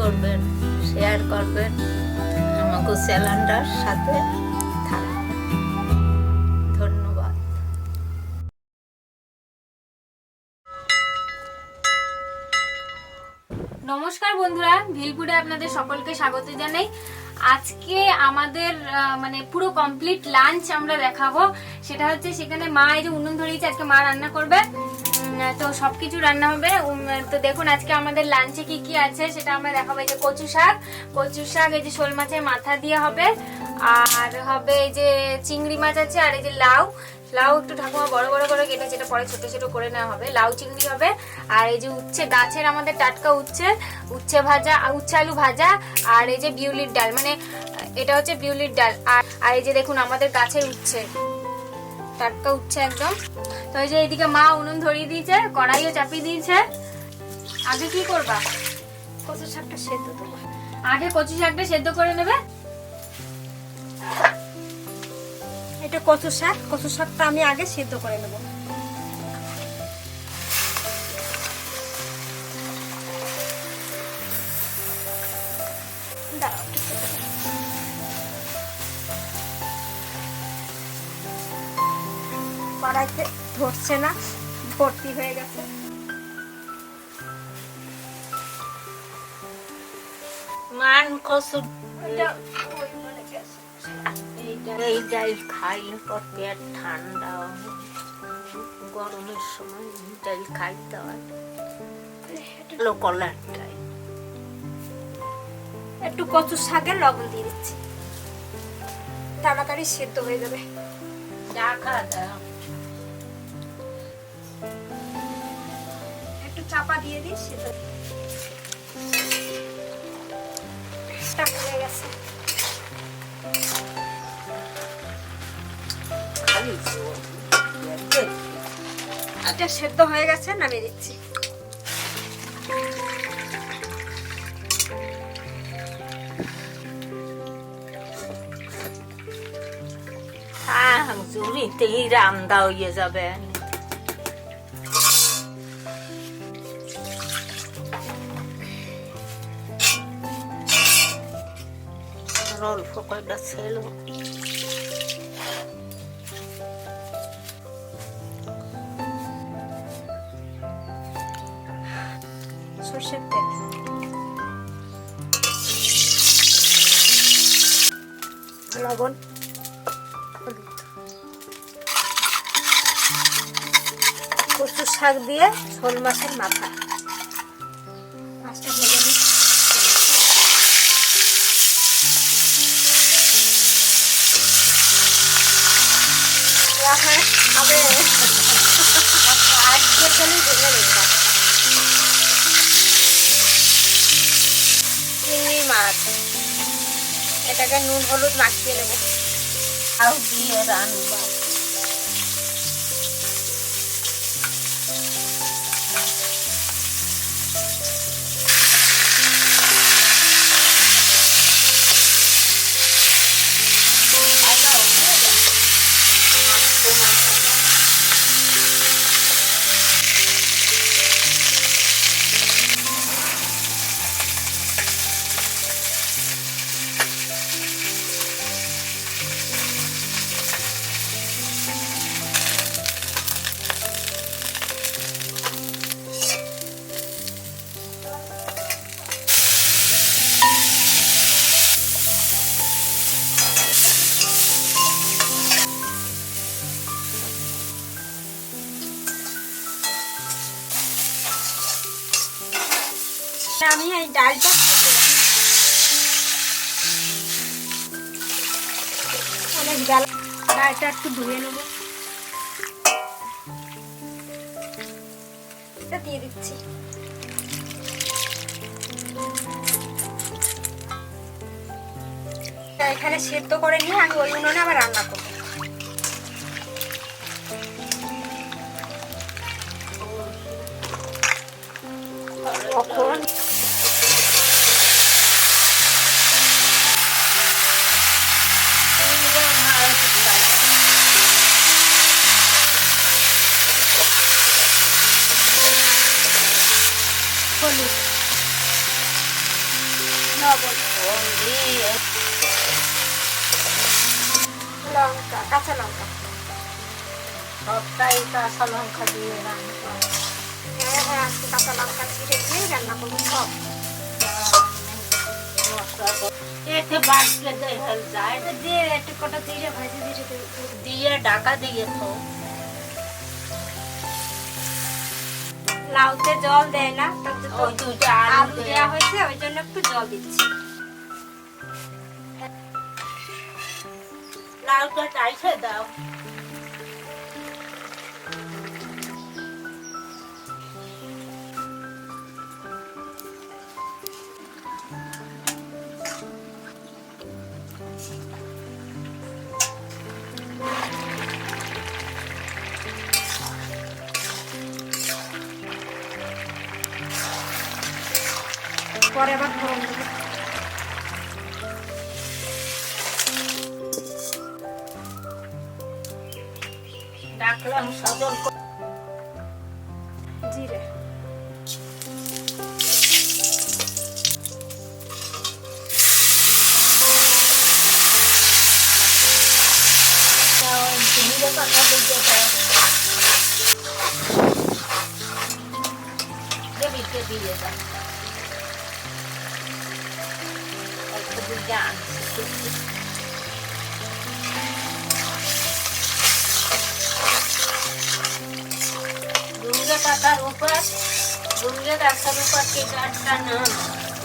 করবেন, শেয়ার করবেন, আমাকে চ্যানেলটার সাথে থাকবেন। ধন্যবাদ। নমস্কার বন্ধুরা, ভিলফুডে আপনাদের সকলকে স্বাগত জানাই। আজকে আমাদের মানে পুরো কমপ্লিট লাঞ্চ আমরা দেখাবো। সেটা হচ্ছে সেখানে মা এই যে উনুন ধরিয়েছে, আজকে মা রান্না করবে, তো সবকিছু রান্না হবে। তো দেখুন আজকে আমাদের লাঞ্চে কি কি আছে সেটা আমরা দেখাবো। এই যে কচু শাক, এই যে শোল মাছের মাথা দিয়ে হবে, আর হবে এই যে চিংড়ি মাছ আছে, আর এই যে লাউ একটু ঠাকুমা বড় বড় করে কেটেছে, যেটা পরে ছোট ছোট করে নেওয়া হবে। লাউ চিংড়ি হবে, আর এই যে উচ্ছে, গাছের আমাদের টাটকা উচ্ছে ভাজা, উচ্ছে আলু ভাজা, আর এই যে বিউলির ডাল, মানে এটা হচ্ছে বিউলির ডাল। আর এই যে দেখুন আমাদের গাছের উচ্ছে, টাটকা উচ্ছে একদম। তো এই যে এইদিকে মা উনুন ধরিয়ে দিয়েছে, কড়াইও চাপিয়ে দিয়েছে। আগে কি করবা? কচু শাকটা সেদ্ধ দেবো। আগে কচু শাকটা সেদ্ধ করে নেবে। এটা কচু শাকটা আমি আগে সেদ্ধ করে নেব। কড়াইতে ধরছে না, ভর্তি হয়ে গেছে। মান কচু এই ডাল খাইলে পর পেট ঠান্ডা, গরমের সময় ডাল খাইতে হয়। কলার ডাল, একটু কচু শাকের লবণ দিয়ে দিচ্ছি, তাড়াতাড়ি সেদ্ধ হয়ে যাবে। একটু চাপা দিয়ে দিই, সেদ্ধ হয়ে গেছে। এটা সেদ্ধ হয়ে গেছে, নামিয়ে দিচ্ছি। জুড়িতেই রান্না হয়ে যাবে। অল্প কয়টা ছিল, সরষের তেল, লবণ, কচু শাক দিয়ে শোল মাছের মাথা। মাছটা ভেজে নিই। হবে আজকে চলে ভেজে নিতাম। চিংড়ি মাছ, এটাকে নুন হলুদ মাখিয়ে নেব। আউ দিয়ে রান্না। আমি এই ডালটা অনেক বেলা, ডালটা একটু ধুয়ে নেবো, এটা দিয়ে দিচ্ছি। এখানে সেদ্ধ করে নিয়ে আমি ওই উনুনে আবার রান্না করবো। কখন হলুদ, লবণ, ফোড়ন দিয়ে লঙ্কা, কাঁচা লঙ্কা। সবটাই কাঁচা লঙ্কা দিয়ে রান্না করো। হ্যাঁ হ্যাঁ, আজকে কাঁচা লঙ্কা চিড়ে দিয়ে রান্না করবো সব। মশলা তো এতে বাড়তে দেখা যায় এটা দিয়ে একটু কটা জিরে ভাজি দিয়ে দেবো। দিয়ে ঢাকা দিয়ে তো লাউতে জল দেয় না, তার জন্য ওই দুইটা আলু আলু দেওয়া হয়েছে, ওই জন্য একটু জল দিচ্ছি। লাউটা চাইছে দাও। পরে আবার ফোড়ন দেবো। ডাকলাম সদর জিরে, জিরে পাতা দিয়ে দাও। দেবিতে দিয়ে দাও। অল্প দিয়ে আনছি। দুর্গে পাতার উপর দুর্গে গাছের উপর কি গাছটা নাম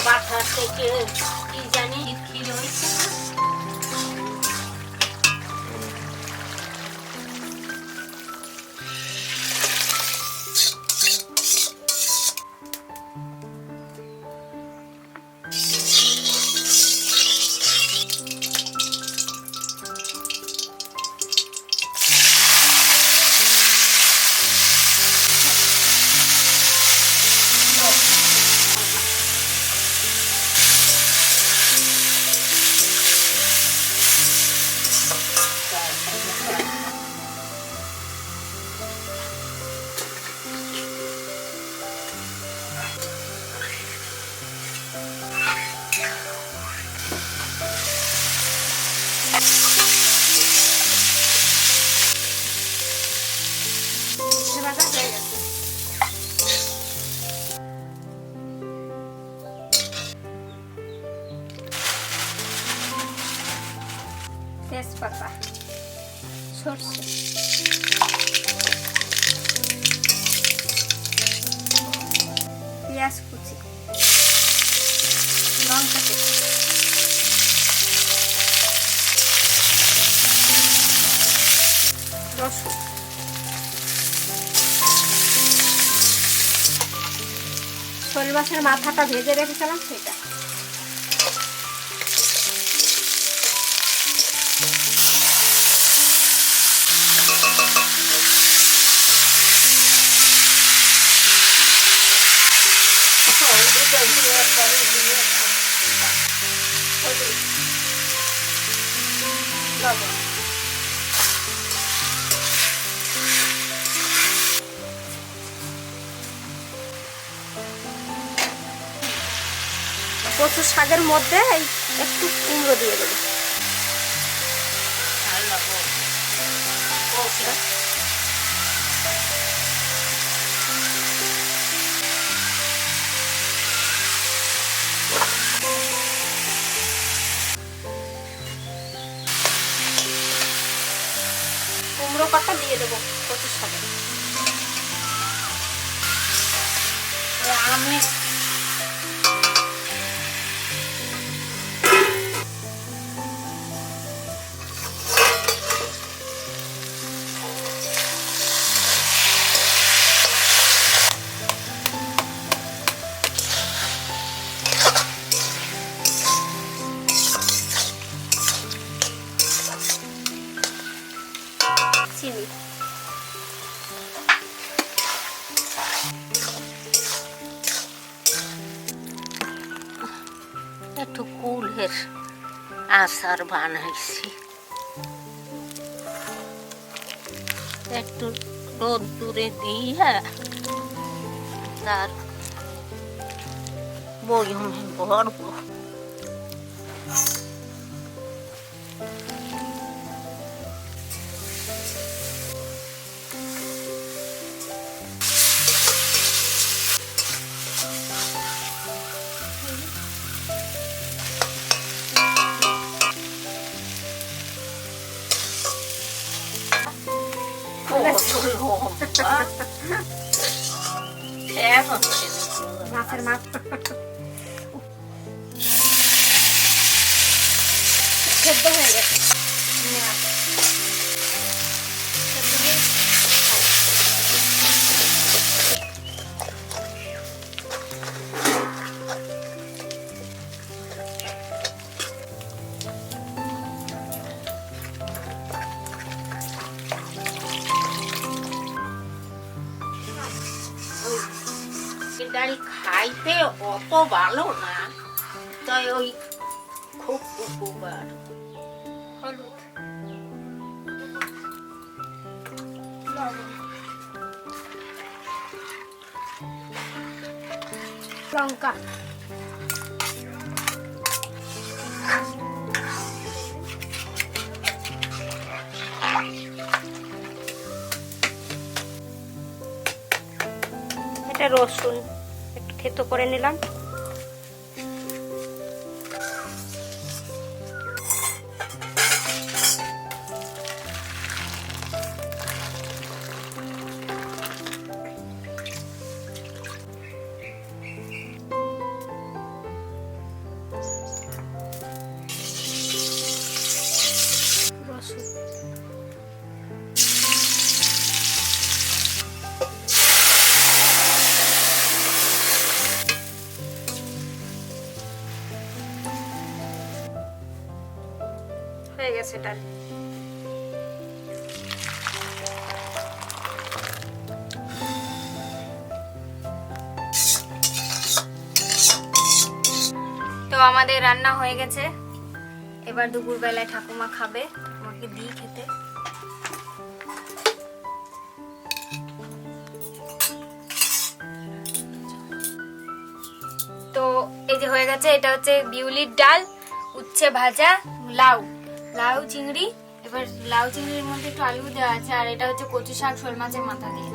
বাটা থেকে কি জানি ক্ষীর হয়েছে না? জিরে ভাজা হয়ে গেছে। তেজপাতা, সরষে, পেঁয়াজ কুচি, লঙ্কা কুচি, রসুন, শোল মাছের মাথাটা ভেজে রেখেছিলাম সেটা, লবণ, কচু শাকের মধ্যে এই একটু কুমড়ো দিয়ে দেবো। কুমড়ো পাতা দিয়ে দেবো কচুর সাথে। আমি চিনি, একটু কুলের আচার বানাইছি, একটু রোদ্দুরে দিয়ে তার বয়মে ভরবো। কেমন মাছের মাছ সেদ্ধ হয়ে গেছে। ডাল খাইতে অত ভালো না, তাই ওই খুব উপকার। হলুদ, লঙ্কা, এটা রসুন একটু থেতো করে নিলাম। রসুন হয়ে গেছে ডাল। তো আমাদের রান্না হয়ে গেছে, এবার দুপুর বেলায় ঠাকুমা খাবে, ঠাকুমাকে দিই খেতে। তো এই যে হয়ে গেছে, এটা হচ্ছে বিউলির ডাল, উচ্ছে ভাজা, লাউ লাউ চিংড়ি, এবার লাউ চিংড়ির মধ্যে একটু আলু দেওয়া আছে, আর এটা হচ্ছে কচু শাক শোল মাছের মাথা দিয়ে।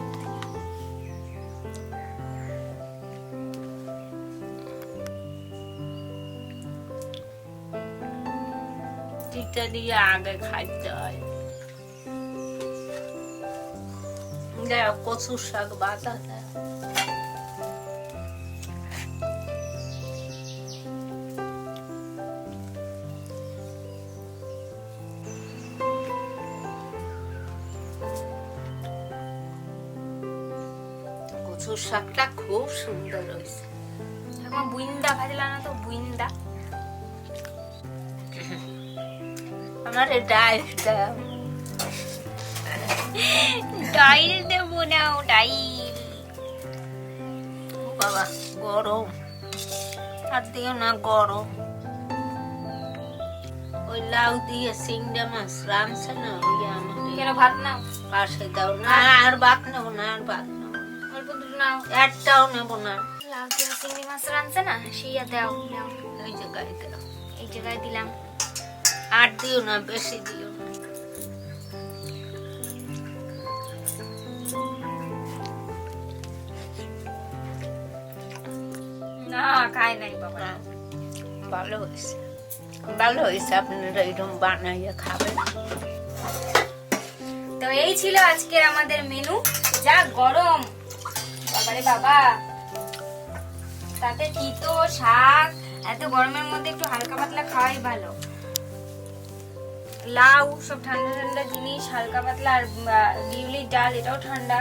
চিটা দিয়ে আগে খাইতে হয়। কচুর শাক বাটা দেয়। কচুর শাকটা খুব সুন্দর হয়েছে। ঠাকুমা বুইন্দা ভাজলা না তো, বুইন্দা। আমার ডাল দাও। ডাইল দেবো না, ডাইল। বাবা গরম, আর দিও না গরম। ওই লাউ দিয়ে চিংড়া মাছ রাঁধছে না, ওই আমাকে কেন ভাত নাও? পাশে দাও না। আর ভাত নেবো না, আর ভাত নেবো না, অল্প দুটো নাও। একটাও নেবো না। লাউ দিয়ে চিংড়ি মাছ রাঁধছে না, সেইয়া দাও নাও। ওই জায়গায় দাও। এই জায়গায় দিলাম। আর দিও না, বেশি দিও না। না খায় নাই বাবা। না, ভালো হয়েছে, ভালো হয়েছে। আপনারা এরকম বানাইয়া খাবেন। তো এই ছিল আজকের আমাদের মেনু। যা গরম বাবারে বাবা, তাতে তিতো শাক, এত গরমের মধ্যে একটু হালকা পাতলা খাওয়াই ভালো। লাউ সব ঠান্ডা ঠান্ডা জিনিস, হালকা পাতলা, আর বিউলির ডাল এটাও ঠান্ডা।